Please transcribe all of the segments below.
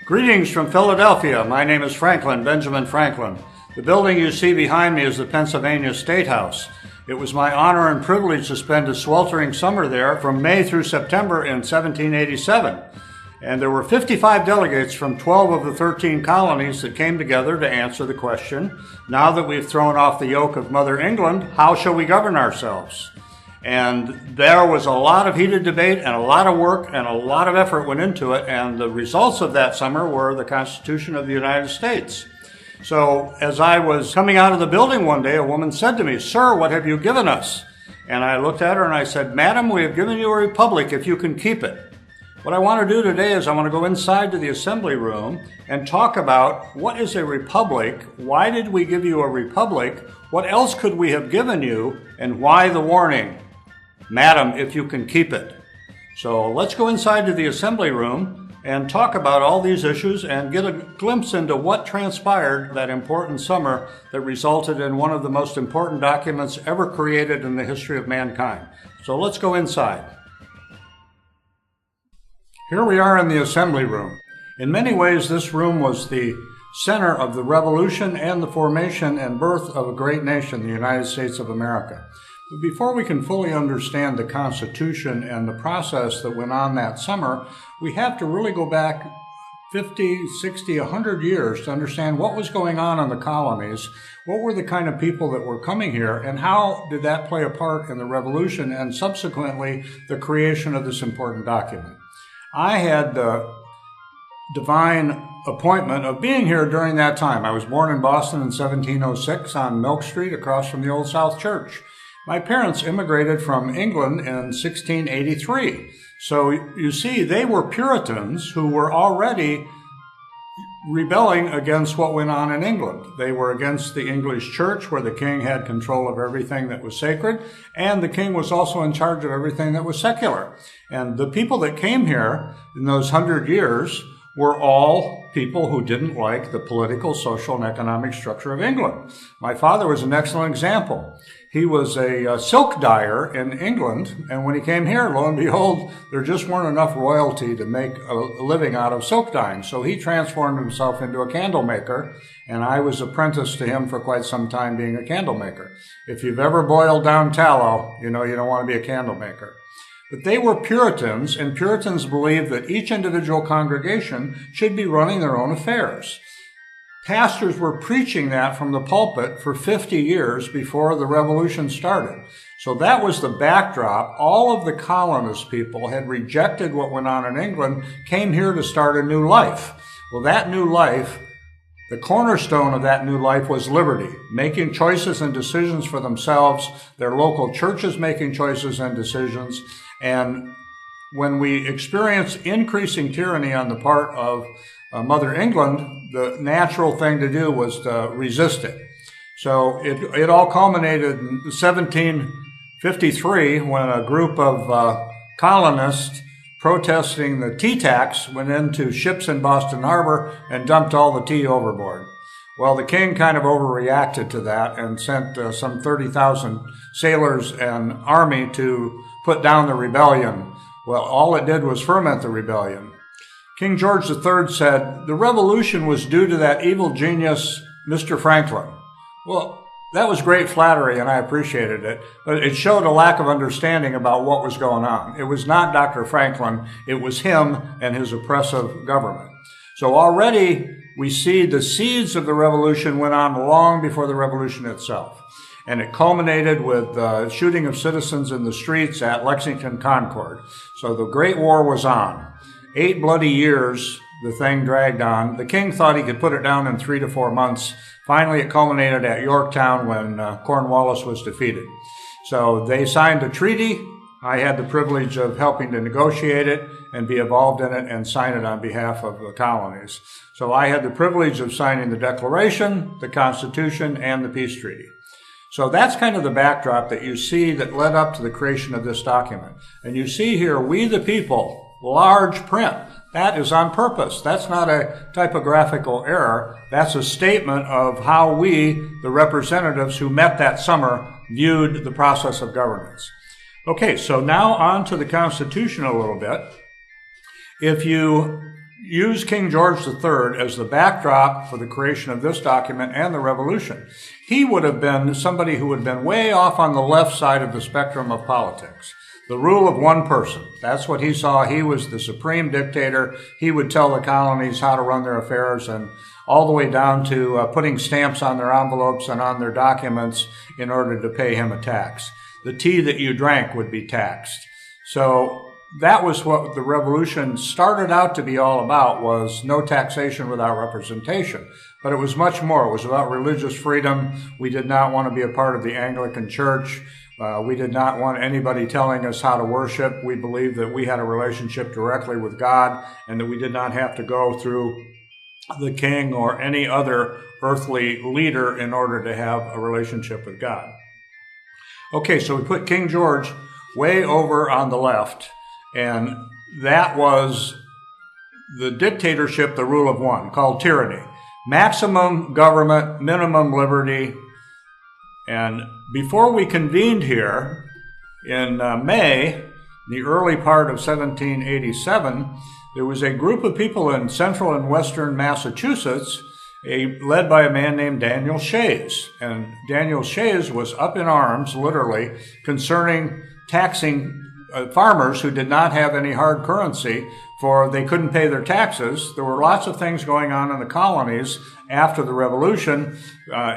Greetings from Philadelphia. My name is Benjamin Franklin. The building you see behind me is the Pennsylvania State House. It was my honor and privilege to spend a sweltering summer there from May through September in 1787. And there were 55 delegates from 12 of the 13 colonies that came together to answer the question, now that we've thrown off the yoke of Mother England, how shall we govern ourselves? And there was a lot of heated debate and a lot of work and a lot of effort went into it, and the results of that summer were the Constitution of the United States. So as I was coming out of the building one day, a woman said to me, "Sir, what have you given us?" And I looked at her and I said, "Madam, we have given you a republic if you can keep it." What I want to do today is I want to go inside to the assembly room and talk about what is a republic, why did we give you a republic, what else could we have given you, and why the warning, "Madam, if you can keep it." So let's go inside to the assembly room and talk about all these issues and get a glimpse into what transpired that important summer that resulted in one of the most important documents ever created in the history of mankind. So let's go inside. Here we are in the assembly room. In many ways, this room was the center of the revolution and the formation and birth of a great nation, the United States of America. But before we can fully understand the Constitution and the process that went on that summer, we have to really go back 50, 60, 100 years to understand what was going on in the colonies, what were the kind of people that were coming here, and how did that play a part in the revolution and subsequently the creation of this important document. I had the divine appointment of being here during that time. I was born in Boston in 1706 on Milk Street across from the Old South Church. My parents immigrated from England in 1683. So you see, they were Puritans who were already rebelling against what went on in England. They were against the English church, where the king had control of everything that was sacred, and the king was also in charge of everything that was secular. And the people that came here in those 100 years were all people who didn't like the political, social, and economic structure of England. My father was an excellent example. He was a silk dyer in England, and when he came here, lo and behold, there just weren't enough royalty to make a living out of silk dyeing. So he transformed himself into a candle maker, and I was apprenticed to him for quite some time being a candle maker. If you've ever boiled down tallow, you know you don't want to be a candle maker. But they were Puritans, and Puritans believed that each individual congregation should be running their own affairs. Pastors were preaching that from the pulpit for 50 years before the revolution started. So that was the backdrop. All of the colonist people had rejected what went on in England, came here to start a new life. Well, that new life, the cornerstone of that new life was liberty, making choices and decisions for themselves, their local churches making choices and decisions. And when we experience increasing tyranny on the part of Mother England, the natural thing to do was to resist it. So it all culminated in 1753 when a group of colonists protesting the tea tax went into ships in Boston Harbor and dumped all the tea overboard. Well, the king kind of overreacted to that and sent some 30,000 sailors and army to put down the rebellion. Well, all it did was ferment the rebellion. King George III said, "The revolution was due to that evil genius, Mr. Franklin." Well, that was great flattery, and I appreciated it, but it showed a lack of understanding about what was going on. It was not Dr. Franklin, it was him and his oppressive government. So already we see the seeds of the revolution went on long before the revolution itself. And it culminated with the shooting of citizens in the streets at Lexington Concord. So the Great War was on. 8 bloody years the thing dragged on. The king thought he could put it down in 3 to 4 months. Finally, it culminated at Yorktown when Cornwallis was defeated. So they signed a treaty. I had the privilege of helping to negotiate it and be involved in it and sign it on behalf of the colonies. So I had the privilege of signing the Declaration, the Constitution, and the peace treaty. So that's kind of the backdrop that you see that led up to the creation of this document. And you see here, "We the people," large print. That is on purpose. That's not a typographical error. That's a statement of how we, the representatives who met that summer, viewed the process of governance. Okay, so now on to the Constitution a little bit. If you use King George III as the backdrop for the creation of this document and the Revolution. He would have been somebody who would have been way off on the left side of the spectrum of politics. The rule of one person. That's what he saw. He was the supreme dictator. He would tell the colonies how to run their affairs, and all the way down to putting stamps on their envelopes and on their documents in order to pay him a tax. The tea that you drank would be taxed. So that was what the Revolution started out to be all about, was no taxation without representation. But it was much more. It was about religious freedom. We did not want to be a part of the Anglican Church. We did not want anybody telling us how to worship. We believed that we had a relationship directly with God and that we did not have to go through the king or any other earthly leader in order to have a relationship with God. Okay, so we put King George way over on the left, and that was the dictatorship, the rule of one, called tyranny. Maximum government, minimum liberty. And before we convened here in May, the early part of 1787, there was a group of people in central and western Massachusetts, led by a man named Daniel Shays. And Daniel Shays was up in arms, literally, concerning taxing farmers who did not have any hard currency, for they couldn't pay their taxes. There were lots of things going on in the colonies after the Revolution.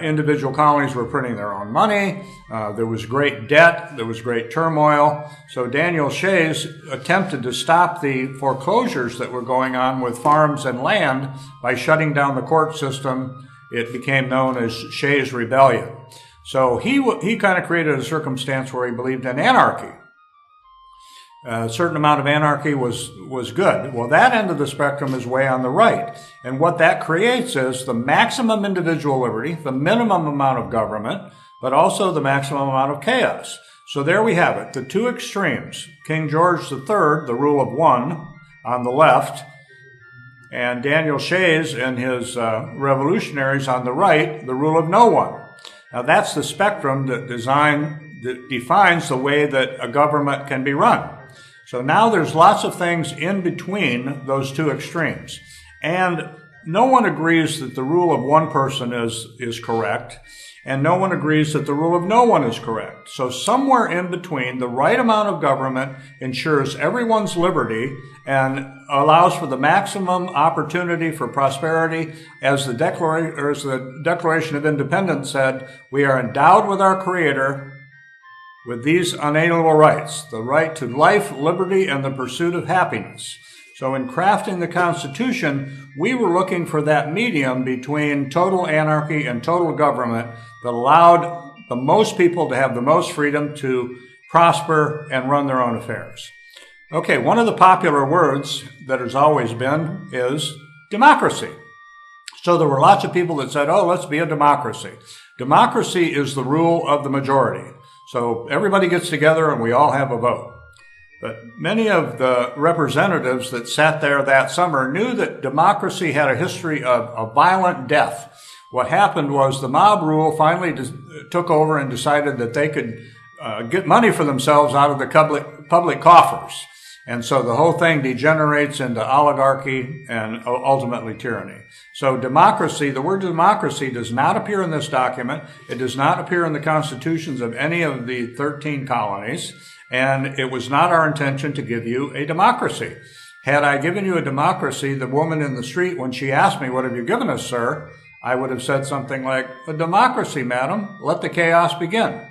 Individual colonies were printing their own money. There was great debt. There was great turmoil. So Daniel Shays attempted to stop the foreclosures that were going on with farms and land by shutting down the court system. It became known as Shays' Rebellion. So he kind of created a circumstance where he believed in anarchy. A certain amount of anarchy was good. Well, that end of the spectrum is way on the right. And what that creates is the maximum individual liberty, the minimum amount of government, but also the maximum amount of chaos. So there we have it, the two extremes. King George III, the rule of one, on the left, and Daniel Shays and his revolutionaries on the right, the rule of no one. Now that's the spectrum that defines the way that a government can be run. So now there's lots of things in between those two extremes. And no one agrees that the rule of one person is correct, and no one agrees that the rule of no one is correct. So somewhere in between, the right amount of government ensures everyone's liberty and allows for the maximum opportunity for prosperity. As the Declaration of Independence said, we are endowed with our Creator with these unalienable rights, the right to life, liberty, and the pursuit of happiness. So in crafting the Constitution, we were looking for that medium between total anarchy and total government that allowed the most people to have the most freedom to prosper and run their own affairs. Okay, one of the popular words that has always been is democracy. So there were lots of people that said, oh, let's be a democracy. Democracy is the rule of the majority. So everybody gets together and we all have a vote. But many of the representatives that sat there that summer knew that democracy had a history of violent death. What happened was the mob rule finally took over and decided that they could get money for themselves out of the public coffers. And so the whole thing degenerates into oligarchy and ultimately tyranny. So democracy, the word democracy does not appear in this document. It does not appear in the constitutions of any of the 13 colonies. And it was not our intention to give you a democracy. Had I given you a democracy, the woman in the street, when she asked me, what have you given us, sir? I would have said something like, a democracy, madam. Let the chaos begin.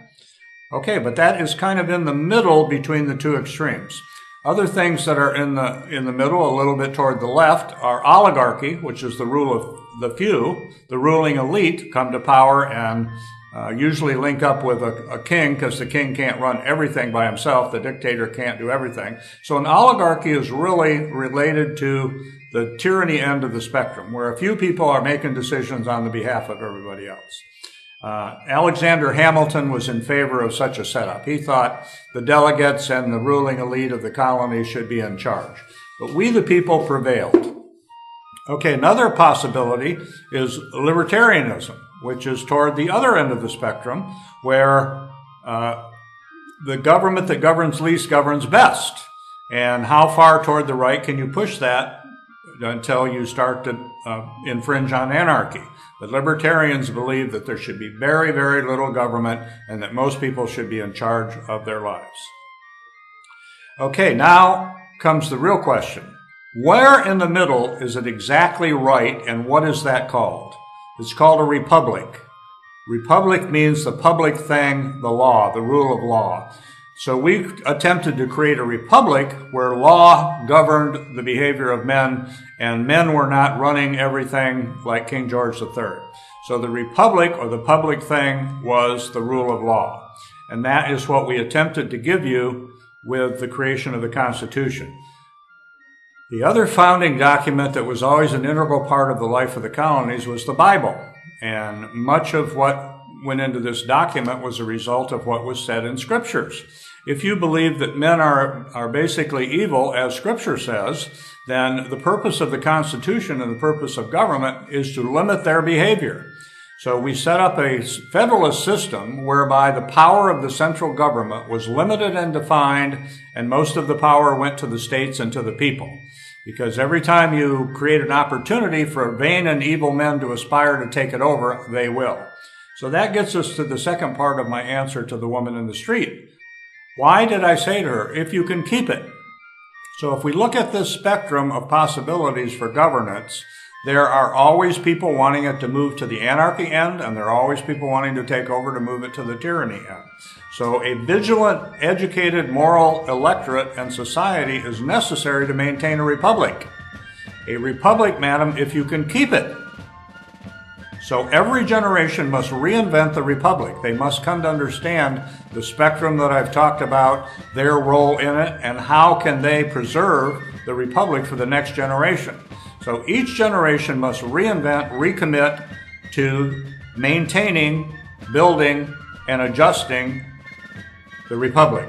Okay, but that is kind of in the middle between the two extremes. Other things that are in the middle, a little bit toward the left, are oligarchy, which is the rule of the few. The ruling elite come to power and usually link up with a king, because the king can't run everything by himself. The dictator can't do everything. So an oligarchy is really related to the tyranny end of the spectrum, where a few people are making decisions on the behalf of everybody else. Alexander Hamilton was in favor of such a setup. He thought the delegates and the ruling elite of the colony should be in charge. But we, the people, prevailed. Okay, another possibility is libertarianism, which is toward the other end of the spectrum, where the government that governs least governs best. And how far toward the right can you push that until you start to infringe on anarchy. But libertarians believe that there should be very, very little government and that most people should be in charge of their lives. Okay, now comes the real question. Where in the middle is it exactly right, and what is that called? It's called a republic. Republic means the public thing, the law, the rule of law. So we attempted to create a republic where law governed the behavior of men, and men were not running everything like King George III. So the republic, or the public thing, was the rule of law. And that is what we attempted to give you with the creation of the Constitution. The other founding document that was always an integral part of the life of the colonies was the Bible. And much of what went into this document was a result of what was said in scriptures. If you believe that men are basically evil, as scripture says, then the purpose of the Constitution and the purpose of government is to limit their behavior. So we set up a federalist system whereby the power of the central government was limited and defined, and most of the power went to the states and to the people. Because every time you create an opportunity for vain and evil men to aspire to take it over, they will. So that gets us to the second part of my answer to the woman in the street. Why did I say to her, if you can keep it? So if we look at this spectrum of possibilities for governance, there are always people wanting it to move to the anarchy end, and there are always people wanting to take over to move it to the tyranny end. So a vigilant, educated, moral electorate and society is necessary to maintain a republic. A republic, madam, if you can keep it. So every generation must reinvent the republic. They must come to understand the spectrum that I've talked about, their role in it, and how can they preserve the republic for the next generation. So each generation must reinvent, recommit to maintaining, building, and adjusting the republic.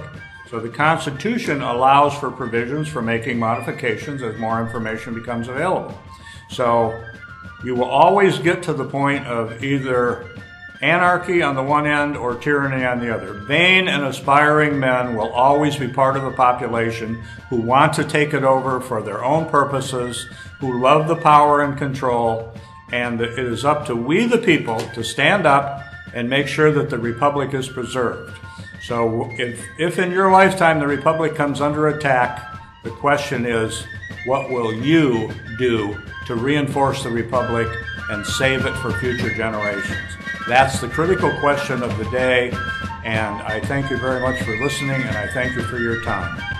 So the Constitution allows for provisions for making modifications as more information becomes available. So you will always get to the point of either anarchy on the one end or tyranny on the other. Vain and aspiring men will always be part of the population who want to take it over for their own purposes, who love the power and control, and it is up to we the people to stand up and make sure that the republic is preserved. So if in your lifetime the republic comes under attack, the question is, what will you do to reinforce the republic and save it for future generations? That's the critical question of the day, and I thank you very much for listening, and I thank you for your time.